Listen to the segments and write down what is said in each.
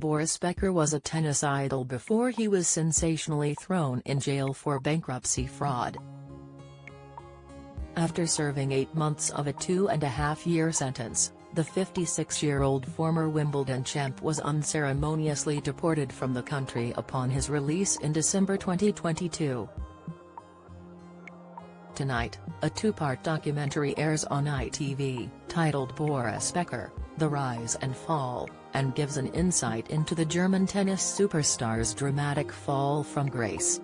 Boris Becker was a tennis idol before he was sensationally thrown in jail for bankruptcy fraud. After serving 8 months of a 2.5-year sentence, the 56-year-old former Wimbledon champ was unceremoniously deported from the country upon his release in December 2022. Tonight, a 2-part documentary airs on ITV, titled Boris Becker, The Rise and Fall, and gives an insight into the German tennis superstar's dramatic fall from grace.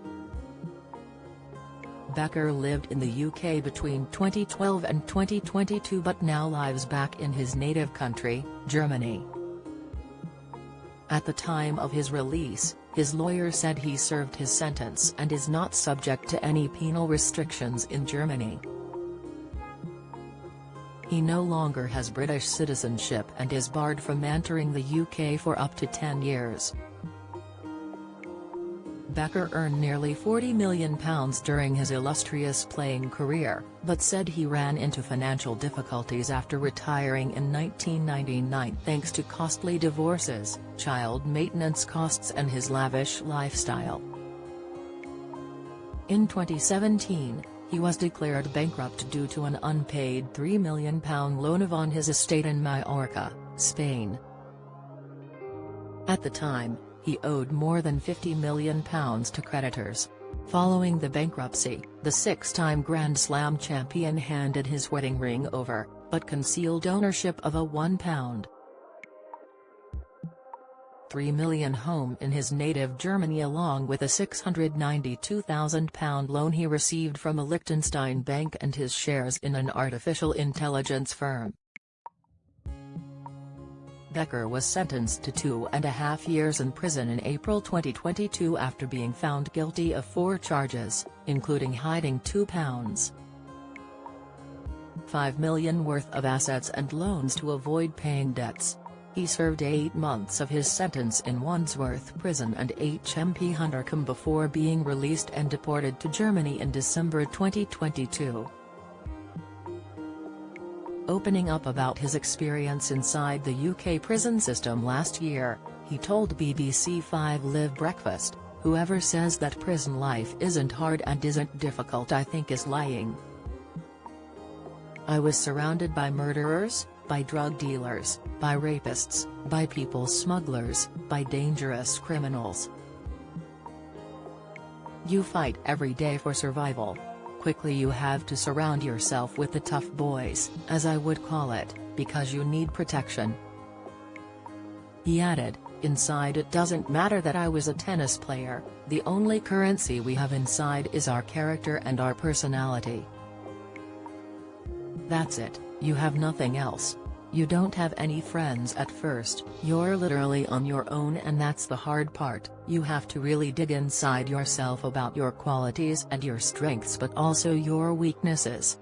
Becker lived in the UK between 2012 and 2022 but now lives back in his native country, Germany. At the time of his release, his lawyer said he served his sentence and is not subject to any penal restrictions in Germany. He no longer has British citizenship and is barred from entering the UK for up to 10 years. Becker earned nearly £40 million during his illustrious playing career, but said he ran into financial difficulties after retiring in 1999 thanks to costly divorces, child maintenance costs and his lavish lifestyle. In 2017, he was declared bankrupt due to an unpaid £3 million loan on his estate in Majorca, Spain. At the time, he owed more than £50 million to creditors. Following the bankruptcy, the 6-time Grand Slam champion handed his wedding ring over, but concealed ownership of a £1.3 million home in his native Germany along with a £692,000 loan he received from a Liechtenstein bank and his shares in an artificial intelligence firm. Becker was sentenced to 2.5 years in prison in April 2022 after being found guilty of 4 charges, including hiding £2.5 million worth of assets and loans to avoid paying debts. He served 8 months of his sentence in Wandsworth Prison and HMP Huntercombe before being released and deported to Germany in December 2022. Opening up about his experience inside the UK prison system last year, he told BBC 5 Live Breakfast, "Whoever says that prison life isn't hard and isn't difficult I think is lying. I was surrounded by murderers, by drug dealers, by rapists, by people smugglers, by dangerous criminals. You fight every day for survival. Quickly you have to surround yourself with the tough boys, as I would call it, because you need protection." He added, "Inside it doesn't matter that I was a tennis player, the only currency we have inside is our character and our personality. That's it, you have nothing else. You don't have any friends at first, you're literally on your own and that's the hard part, you have to really dig inside yourself about your qualities and your strengths but also your weaknesses."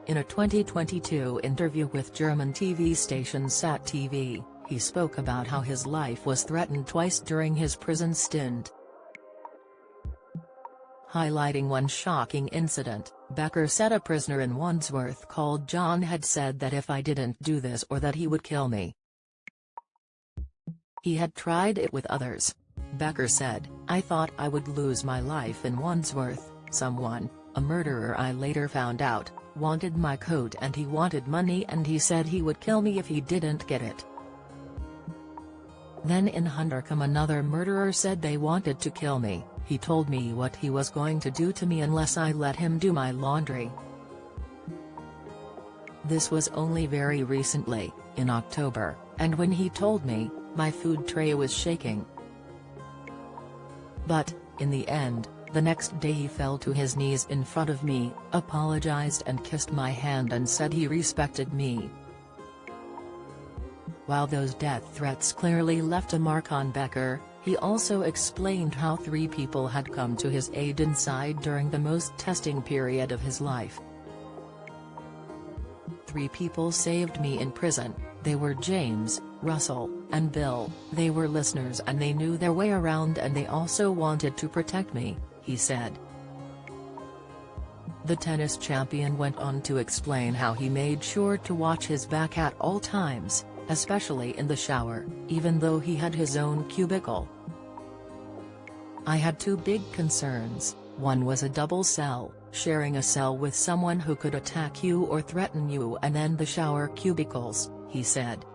In a 2022 interview with German TV station Sat TV, he spoke about how his life was threatened twice during his prison stint. Highlighting one shocking incident, Becker said a prisoner in Wandsworth called John had said that if I didn't do this or that he would kill me. He had tried it with others. Becker said, "I thought I would lose my life in Wandsworth, someone, a murderer I later found out, wanted my coat and he wanted money and he said he would kill me if he didn't get it. Then in Huntercombe another murderer said they wanted to kill me. He told me what he was going to do to me unless I let him do my laundry." This was only very recently, in October, and when he told me, my food tray was shaking. But, in the end, the next day he fell to his knees in front of me, apologized and kissed my hand and said he respected me. While those death threats clearly left a mark on Becker, he also explained how 3 people had come to his aid inside during the most testing period of his life. 3 people saved me in prison, they were James, Russell, and Bill. They were listeners and they knew their way around and they also wanted to protect me," he said. The tennis champion went on to explain how he made sure to watch his back at all times, especially in the shower, even though he had his own cubicle. I had two big concerns. One was a double cell, sharing a cell with someone who could attack you or threaten you, and then the shower cubicles, he said.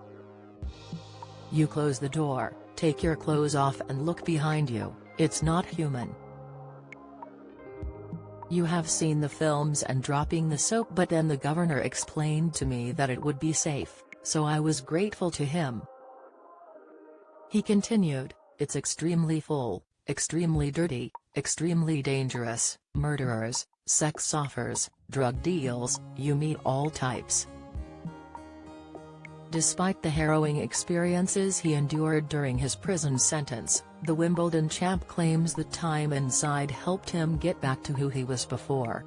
You close the door, take your clothes off and look behind you, it's not human. You have seen the films and dropping the soap, but then the governor explained to me that it would be safe, so I was grateful to him. He continued, it's extremely full, extremely dirty, extremely dangerous, murderers, sex offers, drug deals, you meet all types. Despite the harrowing experiences he endured during his prison sentence, the Wimbledon champ claims the time inside helped him get back to who he was before.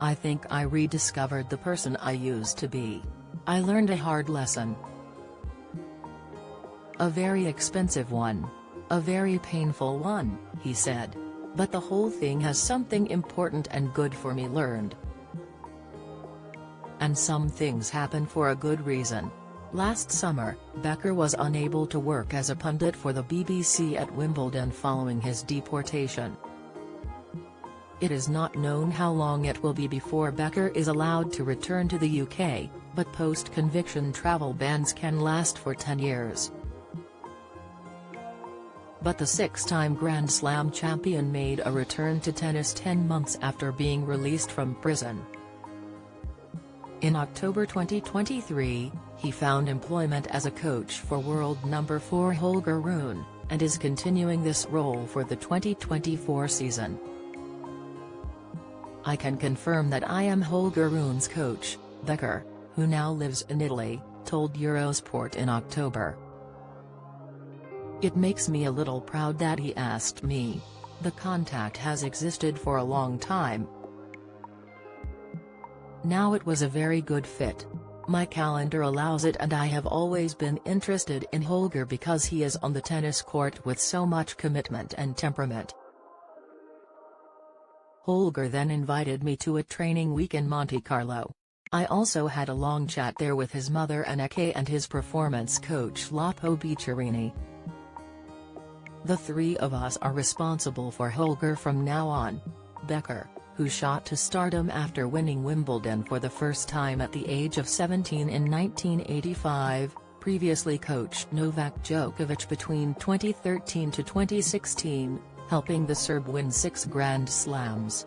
I think I rediscovered the person I used to be. I learned a hard lesson. A very expensive one. A very painful one, he said. But the whole thing has something important and good for me learned. And some things happen for a good reason. Last summer, Becker was unable to work as a pundit for the BBC at Wimbledon following his deportation. It is not known how long it will be before Becker is allowed to return to the UK, but post-conviction travel bans can last for 10 years. But the six-time Grand Slam champion made a return to tennis 10 months after being released from prison. In October 2023, he found employment as a coach for world number 4 Holger Rune, and is continuing this role for the 2024 season. I can confirm that I am Holger Rune's coach, Becker, who now lives in Italy, told Eurosport in October. It makes me a little proud that he asked me. The contact has existed for a long time. Now it was a very good fit. My calendar allows it, and I have always been interested in Holger because he is on the tennis court with so much commitment and temperament. Holger then invited me to a training week in Monte Carlo. I also had a long chat there with his mother Anneke and his performance coach Lapo Biccerini. The three of us are responsible for Holger from now on. Becker, who shot to stardom after winning Wimbledon for the first time at the age of 17 in 1985, previously coached Novak Djokovic between 2013 to 2016, helping the Serb win 6 Grand Slams.